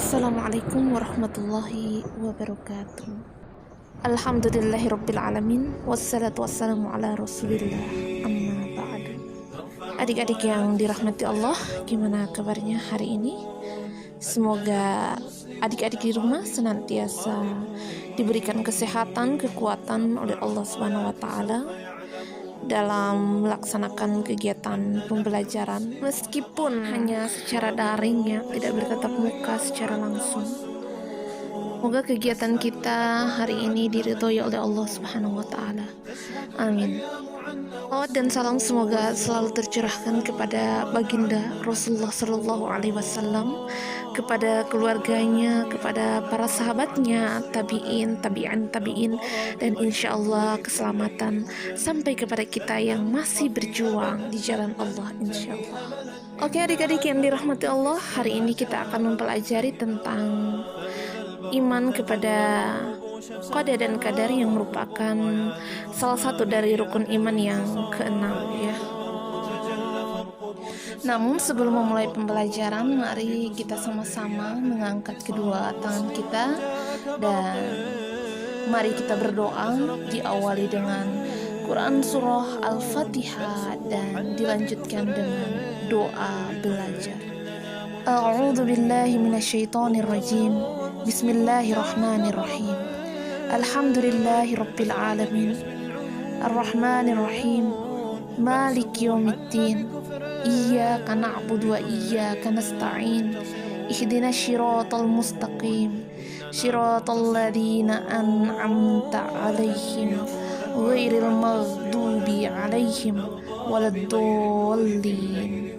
Assalamualaikum warahmatullahi wabarakatuh. Alhamdulillahirabbil alamin wassalatu wassalamu ala Rasulillah. Amma ba'du. Adik-adik yang dirahmati Allah, gimana kabarnya hari ini? Semoga adik-adik di rumah senantiasa diberikan kesehatan, kekuatan oleh Allah Subhanahu wa taala dalam melaksanakan kegiatan pembelajaran meskipun hanya secara daring ya, tidak bertatap muka secara langsung. Semoga kegiatan kita hari ini diridhoi oleh Allah Subhanahu wa taala. Amin. Salawat dan salam semoga selalu tercurahkan kepada baginda Rasulullah Sallallahu Alaihi Wasallam, kepada keluarganya, kepada para sahabatnya, tabiin, tabiin, dan insya Allah keselamatan sampai kepada kita yang masih berjuang di jalan Allah, insya Allah. Oke adik-adik yang dirahmati Allah, hari ini kita akan mempelajari tentang iman kepada qada dan qadar yang merupakan salah satu dari rukun iman yang keenam ya. Namun sebelum memulai pembelajaran, mari kita sama-sama mengangkat kedua tangan kita dan mari kita berdoa, diawali dengan Quran Surah Al-Fatihah dan dilanjutkan dengan doa belajar. A'udzu billahi minasyaitonir rajim. Bismillahirrahmanirrahim. Alhamdulillahi rabbil alamin. Ar-Rahmanir Rahim. Maliki yaumiddin. Iyyaka na'budu wa iyyaka nasta'in. Ihdinas siratal mustaqim. Siratal ladzina an'amta 'alaihim ghairil maghdubi 'alaihim waladdallin.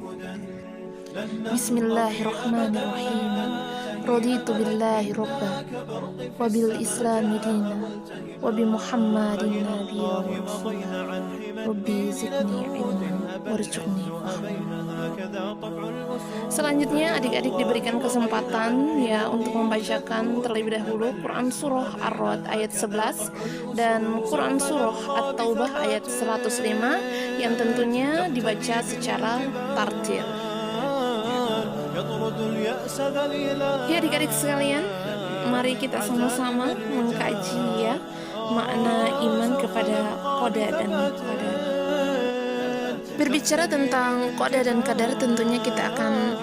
Bismillahirrahmanirrahim. Raditu billahi rabban wa bil islami dinan wa bi Muhammadin nabiyyan wa rasulan. Rabbi zidni ilman warzuqni fahman. Selanjutnya adik-adik diberikan kesempatan ya untuk membacakan terlebih dahulu Quran Surah Ar-Ra'd ayat 11 dan Quran Surah At-Taubah ayat 105 yang tentunya dibaca secara tartil. Ya adik-adik sekalian, mari kita sama-sama mengkaji ya makna iman kepada qada dan qadar. Berbicara tentang qada dan qadar, tentunya kita akan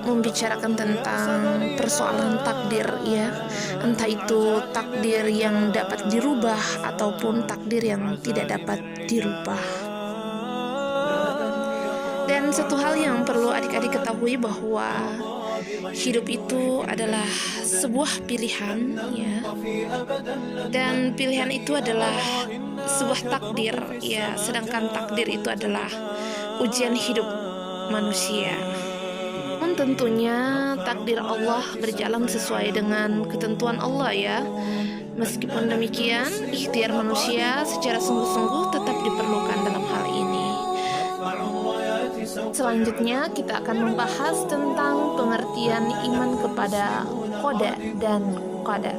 membicarakan tentang persoalan takdir ya, entah itu takdir yang dapat dirubah ataupun takdir yang tidak dapat dirubah. Dan satu hal yang perlu adik-adik ketahui bahwa hidup itu adalah sebuah pilihan ya. Dan pilihan itu adalah sebuah takdir ya, sedangkan takdir itu adalah ujian hidup manusia. Namun tentunya takdir Allah berjalan sesuai dengan ketentuan Allah ya. Meskipun demikian, ikhtiar manusia secara sungguh-sungguh tetap diperlukan dalam hal ini. Selanjutnya kita akan membahas tentang pengertian iman kepada qada dan qadar.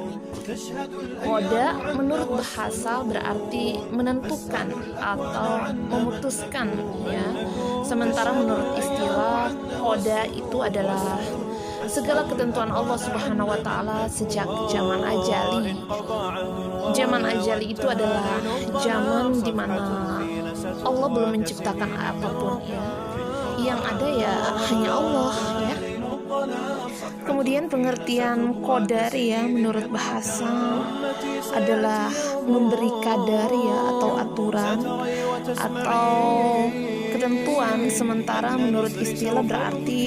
Qada menurut bahasa berarti menentukan atau memutuskan ya. Sementara menurut istilah qada itu adalah segala ketentuan Allah Subhanahu wa taala sejak zaman ajali. Zaman ajali itu adalah zaman di mana Allah belum menciptakan apapun ya. Yang ada ya hanya Allah ya. Kemudian pengertian qadar ya menurut bahasa adalah memberi kadar ya atau aturan atau ketentuan, sementara menurut istilah berarti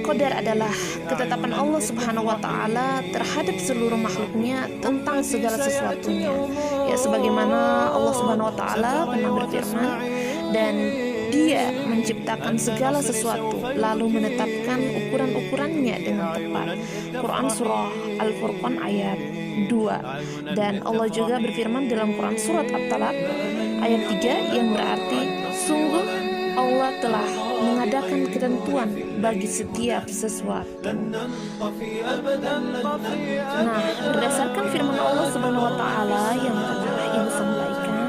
qadar adalah ketetapan Allah Subhanahu wa taala terhadap seluruh makhluknya tentang segala sesuatunya. Ya sebagaimana Allah Subhanahu wa taala pernah berfirman, dan Dia menciptakan segala sesuatu lalu menetapkan ukuran-ukurannya dengan tepat. Quran Surah Al-Furqan ayat 2. Dan Allah juga berfirman dalam Quran Surat At-Talaq ayat 3 yang berarti sungguh Allah telah mengadakan ketentuan bagi setiap sesuatu. Nah, berdasarkan firman Allah Subhanahu wa taala yang telah Ibu sampaikan,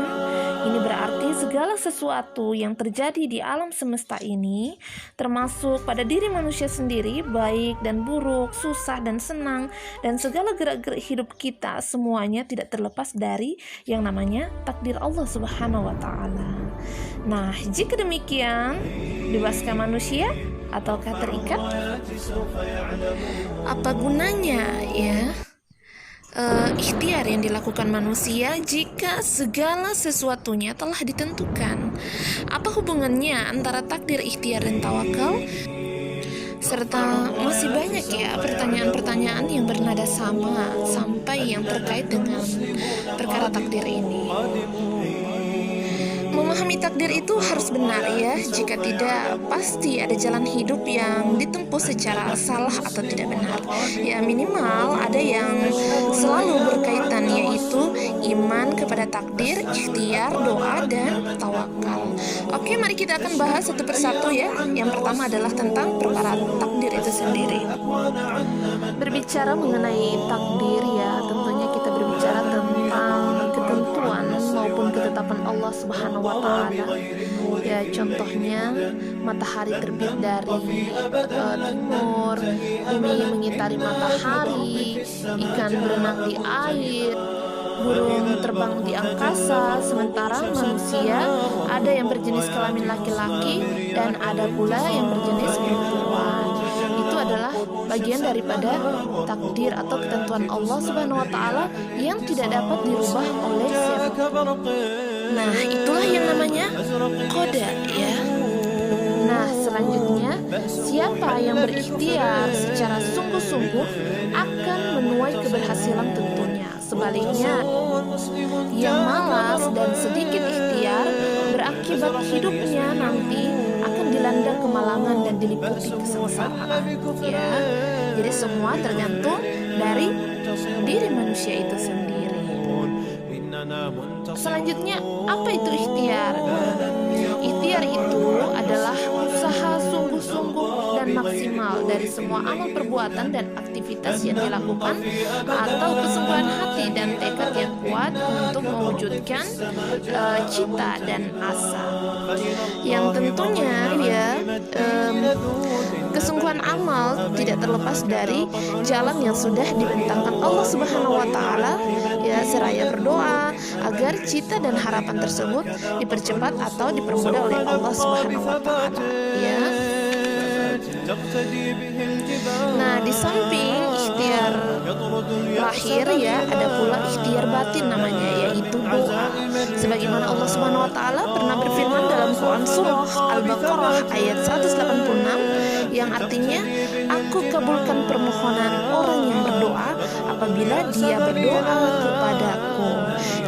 Ini berarti segala sesuatu yang terjadi di alam semesta ini, termasuk pada diri manusia sendiri, baik dan buruk, susah dan senang, dan segala gerak-gerik hidup kita, semuanya tidak terlepas dari yang namanya takdir Allah Subhanahu wa Ta'ala. Nah, jika demikian, bebaskan manusia ataukah terikat? Apa gunanya ya ikhtiar yang dilakukan manusia jika segala sesuatunya telah ditentukan? Apa hubungannya antara takdir, ikhtiar, dan tawakal? Serta masih banyak ya pertanyaan-pertanyaan yang bernada sama sampai yang terkait dengan perkara takdir ini. Memahami takdir itu harus benar ya, jika tidak pasti ada jalan hidup yang ditempuh secara salah atau tidak benar. Ya minimal ada yang selalu berkaitan, yaitu iman kepada takdir, ikhtiar, doa, dan tawakal. Oke, mari kita akan bahas satu persatu ya. Yang pertama adalah tentang perkara takdir itu sendiri. Berbicara mengenai takdir ya, tentunya kita berbicara tentang ketentuan maupun ketetapan Allah Subhanahu wa Ta'ala. Ya, contohnya matahari terbit dari timur, bumi mengitari matahari, ikan berenang di air, burung terbang di angkasa, sementara manusia ada yang berjenis kelamin laki-laki dan ada pula yang berjenis perempuan. Itu adalah bagian daripada takdir atau ketentuan Allah Subhanahu wa Ta'ala yang tidak dapat dirubah oleh siapapun. Nah, itulah yang namanya qada ya. Nah, selanjutnya, siapa yang berikhtiar secara sungguh-sungguh akan menuai keberhasilan tentunya. Sebaliknya, yang malas dan sedikit ikhtiar berakibat hidupnya nanti akan dilanda kemalangan dan diliputi kesengsaraan. Ya, jadi semua tergantung dari diri manusia itu sendiri. Selanjutnya, apa itu ikhtiar? Ikhtiar itu adalah usaha sungguh-sungguh dan maksimal dari semua amal perbuatan dan aktivitas yang dilakukan, atau kesungguhan hati dan tekad yang kuat untuk mewujudkan cita dan asa. Yang tentunya ya kesungguhan amal tidak terlepas dari jalan yang sudah dibentangkan Allah Subhanahu wa Ta'ala ya, seraya berdoa agar cita dan harapan tersebut dipercepat atau dipermudah oleh Allah Subhanahu wa Ta'ala ya. Nah, di samping ikhtiar lahir ya, ada pula ikhtiar batin namanya, yaitu doa. Sebagaimana Allah Subhanahu wa Ta'ala pernah berfirman dalam Quran surah Al-Baqarah ayat 186 yang artinya, aku kabulkan permohonan orang yang berdoa apabila dia berdoa kepadaku.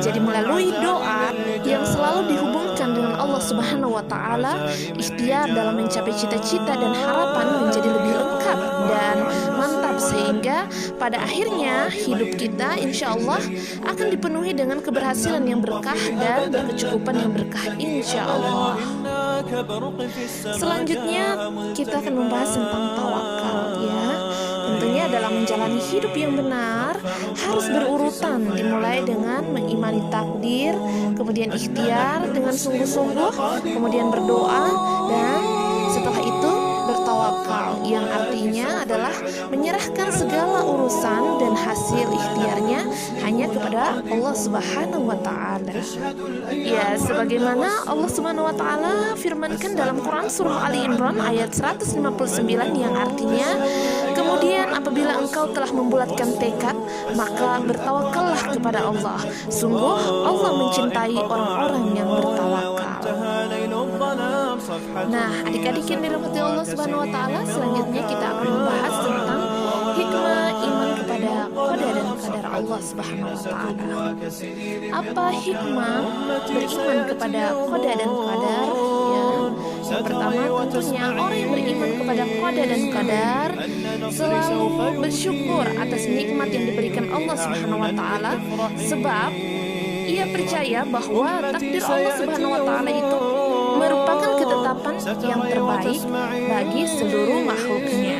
Jadi melalui doa yang selalu dihubungkan dengan Allah Subhanahu wa Ta'ala, ikhtiar dalam mencapai cita-cita dan harapan menjadi lebih lengkap dan mantap, sehingga pada akhirnya hidup kita insya Allah akan dipenuhi dengan keberhasilan yang berkah dan berkecukupan yang berkah insya Allah. Selanjutnya kita akan membahas tentang tawakal ya. Tentunya dalam menjalani hidup yang benar harus berurutan, dimulai dengan mengimani takdir, kemudian ikhtiar dengan sungguh-sungguh, kemudian berdoa, dan setelah itu bertawakal, yang artinya adalah menyerahkan segala urusan dan hasil ikhtiarnya hanya kepada Allah Subhanahu wa Ta'ala. Ya, sebagaimana Allah Subhanahu wa Ta'ala firmankan dalam Quran surah Ali Imran ayat 159 yang artinya, kemudian apabila engkau telah membulatkan tekad, maka bertawakallah kepada Allah. Sungguh Allah mencintai orang-orang yang bertawakal. Nah, adik-adik yang dirahmati Allah Subhanahu wa Ta'ala, selanjutnya kita akan membahas tentang hikmah iman kepada qada dan qadar Allah Subhanahu wa Ta'ala. Apa hikmah beriman kepada qada dan qadar? Ya, yang pertama tentunya orang yang beriman kepada qada dan qadar selalu bersyukur atas nikmat yang diberikan Allah Subhanahu wa Ta'ala, sebab ia percaya bahwa takdir Allah Subhanahu wa Ta'ala itu merupakan ketetapan yang terbaik bagi seluruh makhluknya.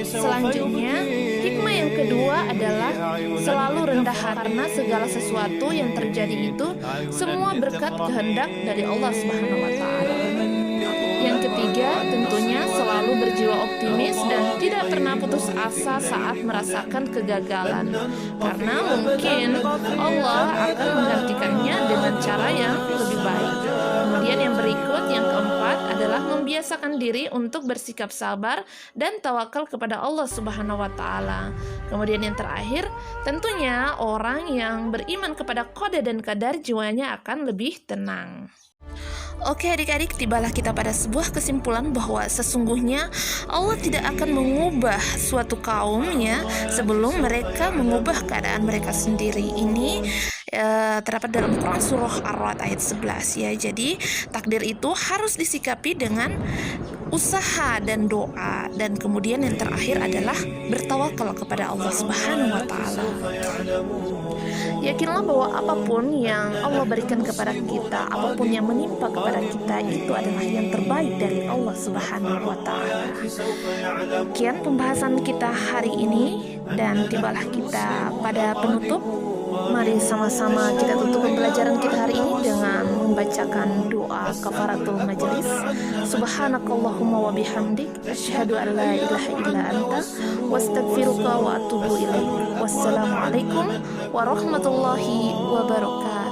Selanjutnya, hikmah yang kedua adalah selalu rendah hati karena segala sesuatu yang terjadi itu semua berkat kehendak dari Allah Subhanahu wa taala. Yang ketiga, tentunya selalu berjiwa optimis dan tidak pernah putus asa saat merasakan kegagalan, karena mungkin Allah akan menggantikannya dengan cara yang lebih baik. Kemudian yang berikut, yang keempat adalah membiasakan diri untuk bersikap sabar dan tawakal kepada Allah Subhanahu wa taala. Kemudian yang terakhir, tentunya orang yang beriman kepada qada dan qadar jiwanya akan lebih tenang. Oke adik-adik, tibalah kita pada sebuah kesimpulan bahwa sesungguhnya Allah tidak akan mengubah suatu kaum ya sebelum mereka mengubah keadaan mereka sendiri. Ini terdapat dalam Quran surah Ar-Ra'd ayat 11 ya. Jadi takdir itu harus disikapi dengan usaha dan doa, dan kemudian yang terakhir adalah bertawakal kepada Allah Subhanahu wa taala. Yakinlah bahwa apapun yang Allah berikan kepada kita, apapun yang menimpa kepada kita, itu adalah yang terbaik dari Allah Subhanahu wa taala. Sekian pembahasan kita hari ini, dan tibalah kita pada penutup. Mari sama-sama kita tutup pembelajaran kita hari ini dengan membacakan doa kafaratul majelis. Subhanakallahumma wa bihamdik, asyhadu an la ilaha illa anta, wastaghfiruka wa atubu ilaik. Wassalamualaikum warahmatullahi wabarakatuh.